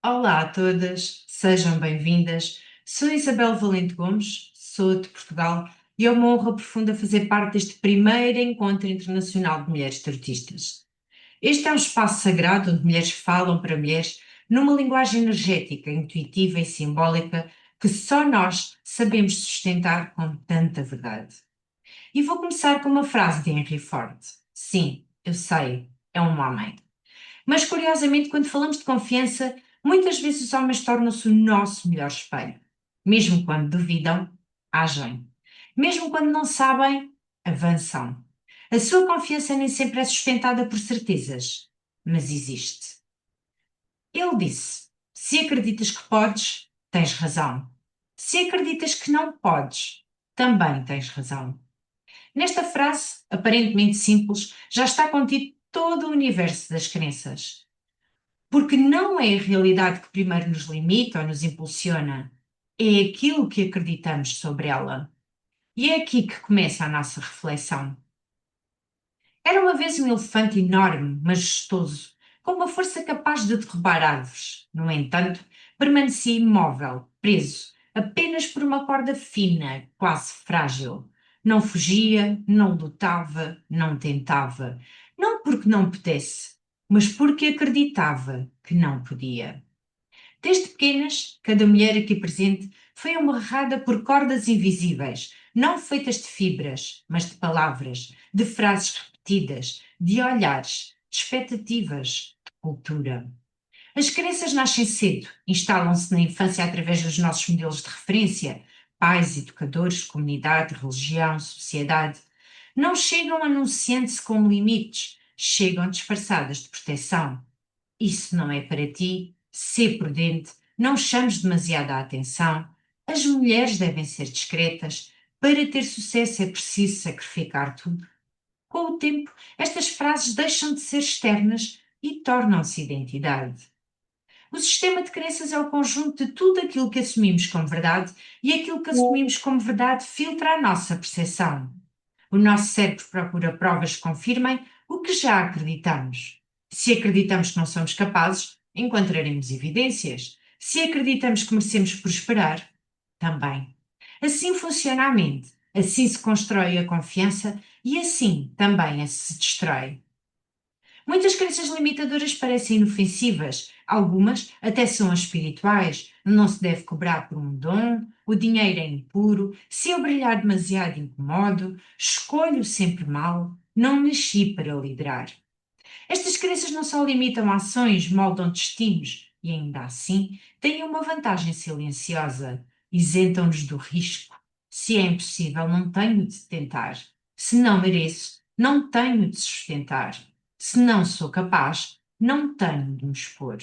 Olá a todas, sejam bem-vindas. Sou Isabel Valente Gomes, sou de Portugal e é uma honra profunda fazer parte deste primeiro encontro internacional de mulheres tartistas. Este é um espaço sagrado onde mulheres falam para mulheres numa linguagem energética, intuitiva e simbólica que só nós sabemos sustentar com tanta verdade. E vou começar com uma frase de Henry Ford. Sim, eu sei, é um homem. Mas, curiosamente, quando falamos de confiança, muitas vezes os homens tornam-se o nosso melhor espelho. Mesmo quando duvidam, agem. Mesmo quando não sabem, avançam. A sua confiança nem sempre é sustentada por certezas, mas existe. Ele disse: se acreditas que podes, tens razão. Se acreditas que não podes, também tens razão. Nesta frase, aparentemente simples, já está contido todo o universo das crenças. Porque não é a realidade que primeiro nos limita ou nos impulsiona, é aquilo que acreditamos sobre ela. E é aqui que começa a nossa reflexão. Era uma vez um elefante enorme, majestoso, com uma força capaz de derrubar árvores. No entanto, permanecia imóvel, preso, apenas por uma corda fina, quase frágil. Não fugia, não lutava, não tentava. Não porque não pudesse, mas porque acreditava que não podia. Desde pequenas, cada mulher aqui presente foi amarrada por cordas invisíveis, não feitas de fibras, mas de palavras, de frases repetidas, de olhares, de expectativas, de cultura. As crenças nascem cedo, instalam-se na infância através dos nossos modelos de referência, pais, educadores, comunidade, religião, sociedade. Não chegam anunciando-se como limites, chegam disfarçadas de proteção. Isso não é para ti, sê prudente, não chames demasiada a atenção. As mulheres devem ser discretas. Para ter sucesso é preciso sacrificar tudo. Com o tempo, estas frases deixam de ser externas e tornam-se identidade. O sistema de crenças é o conjunto de tudo aquilo que assumimos como verdade e aquilo que assumimos como verdade filtra a nossa percepção. O nosso cérebro procura provas que confirmem o que já acreditamos. Se acreditamos que não somos capazes, encontraremos evidências. Se acreditamos que merecemos prosperar, também. Assim funciona a mente, assim se constrói a confiança e assim também a se destrói. Muitas crenças limitadoras parecem inofensivas, algumas até são espirituais. Não se deve cobrar por um dom, o dinheiro é impuro, se eu brilhar demasiado incomodo, escolho sempre mal, não nasci para liderar. Estas crenças não só limitam ações, moldam destinos e ainda assim têm uma vantagem silenciosa, isentam-nos do risco. Se é impossível, não tenho de tentar. Se não mereço, não tenho de sustentar. Se não sou capaz, não tenho de me expor.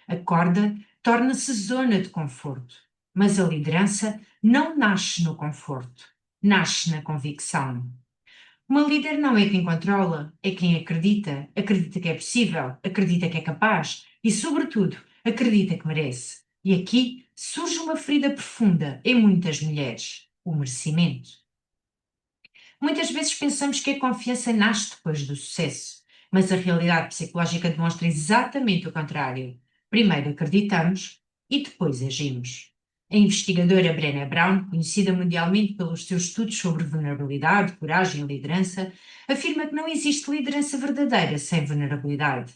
A corda torna-se zona de conforto, mas a liderança não nasce no conforto, nasce na convicção. Uma líder não é quem controla, é quem acredita, acredita que é possível, acredita que é capaz e, sobretudo, acredita que merece. E aqui surge uma ferida profunda em muitas mulheres: o merecimento. Muitas vezes pensamos que a confiança nasce depois do sucesso, mas a realidade psicológica demonstra exatamente o contrário. Primeiro acreditamos e depois agimos. A investigadora Brené Brown, conhecida mundialmente pelos seus estudos sobre vulnerabilidade, coragem e liderança, afirma que não existe liderança verdadeira sem vulnerabilidade.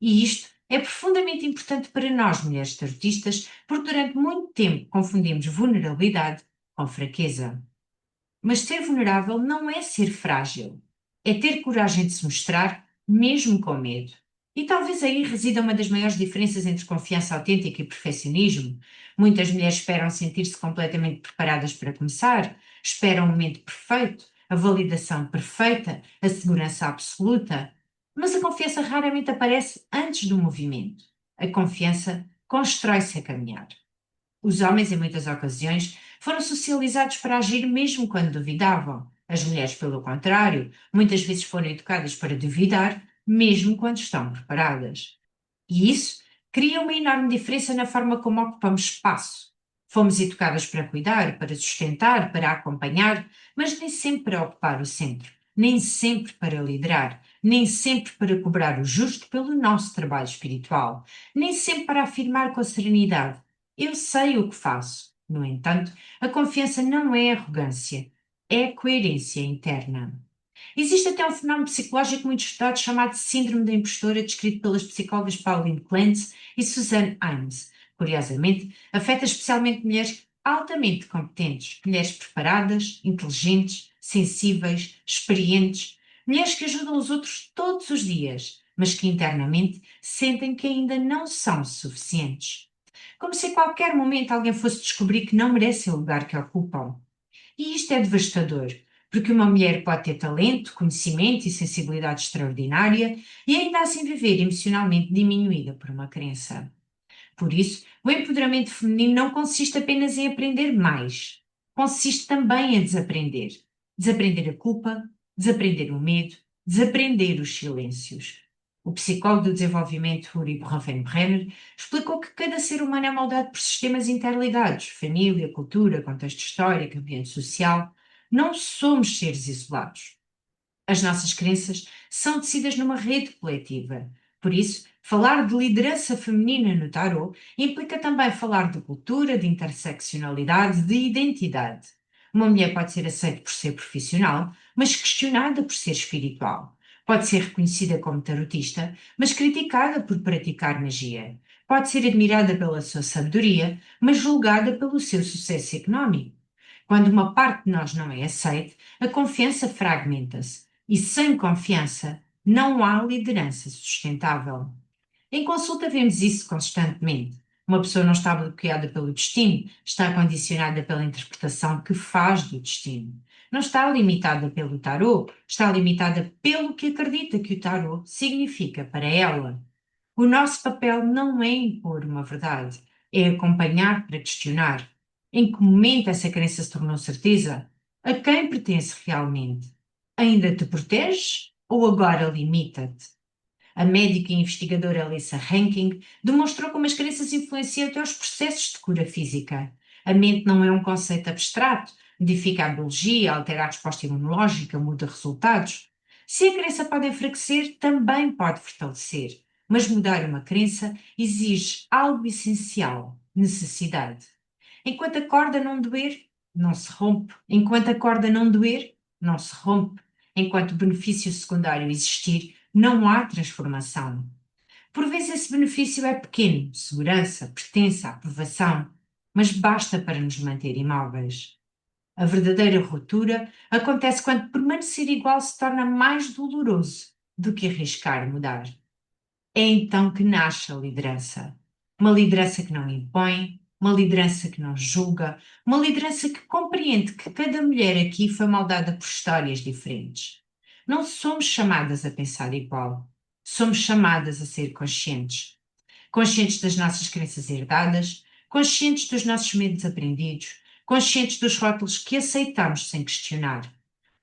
E isto é profundamente importante para nós, mulheres tartistas, porque durante muito tempo confundimos vulnerabilidade com fraqueza. Mas ser vulnerável não é ser frágil, é ter coragem de se mostrar, mesmo com medo. E talvez aí resida uma das maiores diferenças entre confiança autêntica e perfeccionismo. Muitas mulheres esperam sentir-se completamente preparadas para começar, esperam o momento perfeito, a validação perfeita, a segurança absoluta. Mas a confiança raramente aparece antes do movimento. A confiança constrói-se a caminhar. Os homens, em muitas ocasiões, foram socializados para agir mesmo quando duvidavam. As mulheres, pelo contrário, muitas vezes foram educadas para duvidar, mesmo quando estão preparadas. E isso cria uma enorme diferença na forma como ocupamos espaço. Fomos educadas para cuidar, para sustentar, para acompanhar, mas nem sempre para ocupar o centro, nem sempre para liderar. nem sempre para cobrar o justo pelo nosso trabalho espiritual, nem sempre para afirmar com a serenidade: eu sei o que faço. No entanto, a confiança não é arrogância, é coerência interna. Existe até um fenómeno psicológico muito estudado chamado Síndrome da Impostora, descrito pelas psicólogas Pauline Clance e Suzanne Imes. Curiosamente, afeta especialmente mulheres altamente competentes, mulheres preparadas, inteligentes, sensíveis, experientes, mulheres que ajudam os outros todos os dias, mas que internamente sentem que ainda não são suficientes. Como se a qualquer momento alguém fosse descobrir que não merecem o lugar que ocupam. E isto é devastador, porque uma mulher pode ter talento, conhecimento e sensibilidade extraordinária e ainda assim viver emocionalmente diminuída por uma crença. Por isso, o empoderamento feminino não consiste apenas em aprender mais, consiste também em desaprender. Desaprender a culpa, desaprender o medo, desaprender os silêncios. O psicólogo do desenvolvimento Uri Bronfenbrenner explicou que cada ser humano é moldado por sistemas interligados, família, cultura, contexto histórico, ambiente social. Não somos seres isolados. As nossas crenças são tecidas numa rede coletiva. Por isso, falar de liderança feminina no tarot implica também falar de cultura, de interseccionalidade, de identidade. Uma mulher pode ser aceita por ser profissional, mas questionada por ser espiritual. Pode ser reconhecida como tarotista, mas criticada por praticar magia. Pode ser admirada pela sua sabedoria, mas julgada pelo seu sucesso económico. Quando uma parte de nós não é aceite, a confiança fragmenta-se. E sem confiança não há liderança sustentável. Em consulta vemos isso constantemente. Uma pessoa não está bloqueada pelo destino, está condicionada pela interpretação que faz do destino. Não está limitada pelo tarô, está limitada pelo que acredita que o tarô significa para ela. O nosso papel não é impor uma verdade, é acompanhar para questionar. Em que momento essa crença se tornou certeza? A quem pertence realmente? Ainda te proteges ou agora limita-te? A médica e investigadora Alyssa Rankin demonstrou como as crenças influenciam até os processos de cura física. A mente não é um conceito abstrato, modifica a biologia, altera a resposta imunológica, muda resultados. Se a crença pode enfraquecer, também pode fortalecer. Mas mudar uma crença exige algo essencial: necessidade. Enquanto a corda não doer, não se rompe. Enquanto a corda não doer, não se rompe. Enquanto o benefício secundário existir, não há transformação. Por vezes esse benefício é pequeno, segurança, pertença, aprovação, mas basta para nos manter imóveis. A verdadeira ruptura acontece quando permanecer igual se torna mais doloroso do que arriscar mudar. É então que nasce a liderança. Uma liderança que não impõe, uma liderança que não julga, uma liderança que compreende que cada mulher aqui foi moldada por histórias diferentes. Não somos chamadas a pensar igual, somos chamadas a ser conscientes. Conscientes das nossas crenças herdadas, conscientes dos nossos medos aprendidos, conscientes dos rótulos que aceitamos sem questionar.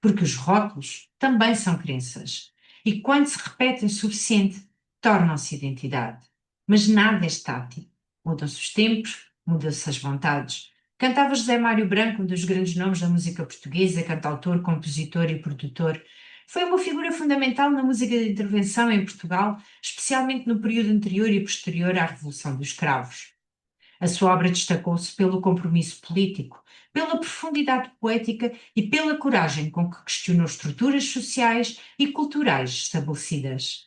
Porque os rótulos também são crenças. E quando se repetem o suficiente, tornam-se identidade. Mas nada é estático. Mudam-se os tempos, mudam-se as vontades. Cantava José Mário Branco, um dos grandes nomes da música portuguesa, cantautor, compositor e produtor. Foi uma figura fundamental na música de intervenção em Portugal, especialmente no período anterior e posterior à Revolução dos Cravos. A sua obra destacou-se pelo compromisso político, pela profundidade poética e pela coragem com que questionou estruturas sociais e culturais estabelecidas.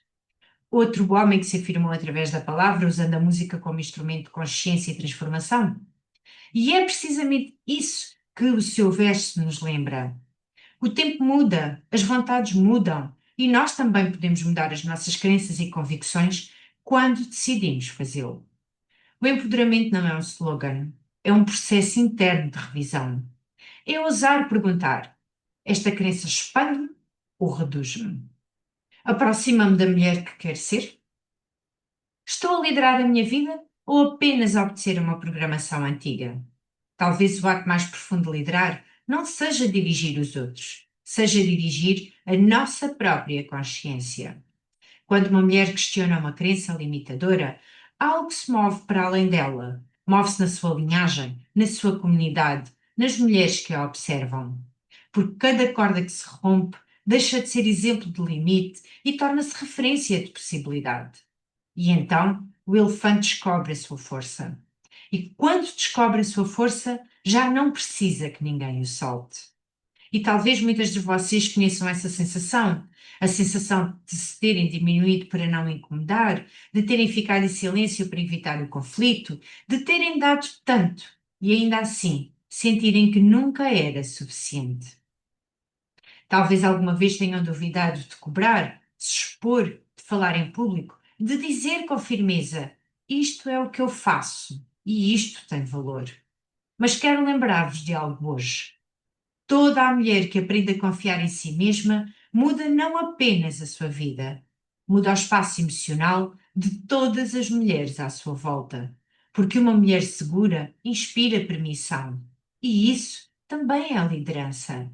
Outro homem que se afirmou através da palavra, usando a música como instrumento de consciência e transformação. E é precisamente isso que o seu verso nos lembra. O tempo muda, as vontades mudam e nós também podemos mudar as nossas crenças e convicções quando decidimos fazê-lo. O empoderamento não é um slogan, é um processo interno de revisão. É ousar perguntar: esta crença expande-me ou reduz-me? Aproxima-me da mulher que quero ser? Estou a liderar a minha vida ou apenas a obedecer a uma programação antiga? Talvez o ato mais profundo de liderar não seja dirigir os outros, seja dirigir a nossa própria consciência. Quando uma mulher questiona uma crença limitadora, algo se move para além dela. Move-se na sua linhagem, na sua comunidade, nas mulheres que a observam. Porque cada corda que se rompe deixa de ser exemplo de limite e torna-se referência de possibilidade. E então o elefante descobre a sua força. E quando descobre a sua força, já não precisa que ninguém o solte. E talvez muitas de vocês conheçam essa sensação, a sensação de se terem diminuído para não incomodar, de terem ficado em silêncio para evitar o conflito, de terem dado tanto e ainda assim sentirem que nunca era suficiente. Talvez alguma vez tenham duvidado de cobrar, de se expor, de falar em público, de dizer com firmeza: isto é o que eu faço e isto tem valor. Mas quero lembrar-vos de algo hoje. Toda a mulher que aprende a confiar em si mesma muda não apenas a sua vida, muda o espaço emocional de todas as mulheres à sua volta. Porque uma mulher segura inspira permissão. E isso também é liderança.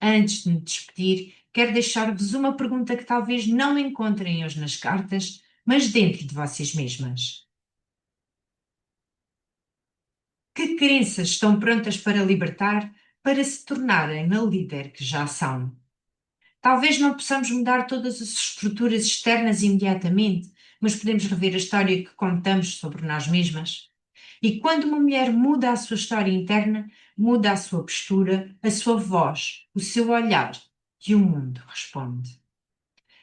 Antes de me despedir, quero deixar-vos uma pergunta que talvez não encontrem hoje nas cartas, mas dentro de vocês mesmas. Que crenças estão prontas para libertar para se tornarem na líder que já são? Talvez não possamos mudar todas as estruturas externas imediatamente, mas podemos rever a história que contamos sobre nós mesmas. E quando uma mulher muda a sua história interna, muda a sua postura, a sua voz, o seu olhar, e o mundo responde.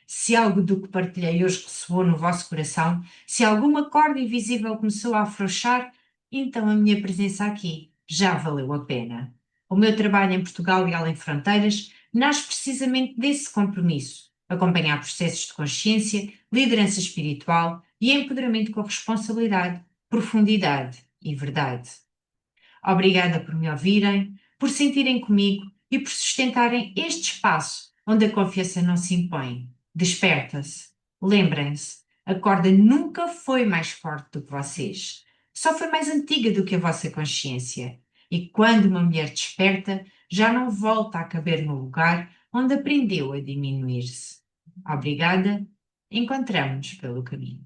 Se algo do que partilhei hoje ressoou no vosso coração, se alguma corda invisível começou a afrouxar, então a minha presença aqui já valeu a pena. O meu trabalho em Portugal e além fronteiras nasce precisamente desse compromisso: acompanhar processos de consciência, liderança espiritual e empoderamento com responsabilidade, profundidade e verdade. Obrigada por me ouvirem, por sentirem comigo e por sustentarem este espaço onde a confiança não se impõe. Desperta-se. Lembrem-se, a corda nunca foi mais forte do que vocês. Só foi mais antiga do que a vossa consciência. E quando uma mulher desperta, já não volta a caber no lugar onde aprendeu a diminuir-se. Obrigada. Encontramos-nos pelo caminho.